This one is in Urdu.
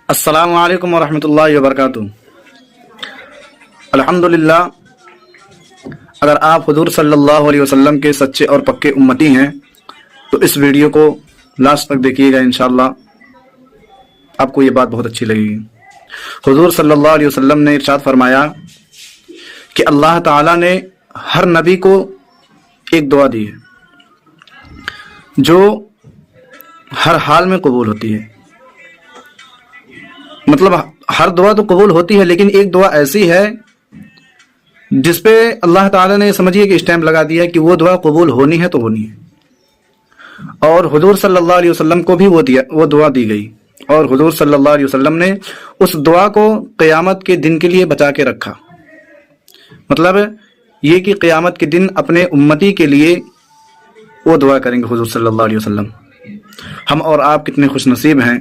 السلام علیکم ورحمۃ اللہ وبرکاتہ۔ الحمدللہ، اگر آپ حضور صلی اللہ علیہ وسلم کے سچے اور پکے امتی ہیں تو اس ویڈیو کو لاسٹ تک دیکھیے گا، انشاءاللہ آپ کو یہ بات بہت اچھی لگے گی۔ حضور صلی اللہ علیہ وسلم نے ارشاد فرمایا کہ اللہ تعالیٰ نے ہر نبی کو ایک دعا دی ہے جو ہر حال میں قبول ہوتی ہے۔ مطلب ہر دعا تو قبول ہوتی ہے، لیکن ایک دعا ایسی ہے جس پہ اللہ تعالیٰ نے سمجھیے کہ اسٹیمپ لگا دیا کہ وہ دعا قبول ہونی ہے تو ہونی ہے۔ اور حضور صلی اللہ علیہ وسلم کو بھی وہ دعا دی گئی، اور حضور صلی اللہ علیہ وسلم نے اس دعا کو قیامت کے دن کے لیے بچا کے رکھا۔ مطلب یہ کہ قیامت کے دن اپنے امتی کے لیے وہ دعا کریں گے حضور صلی اللہ علیہ وسلم۔ ہم اور آپ کتنے خوش نصیب ہیں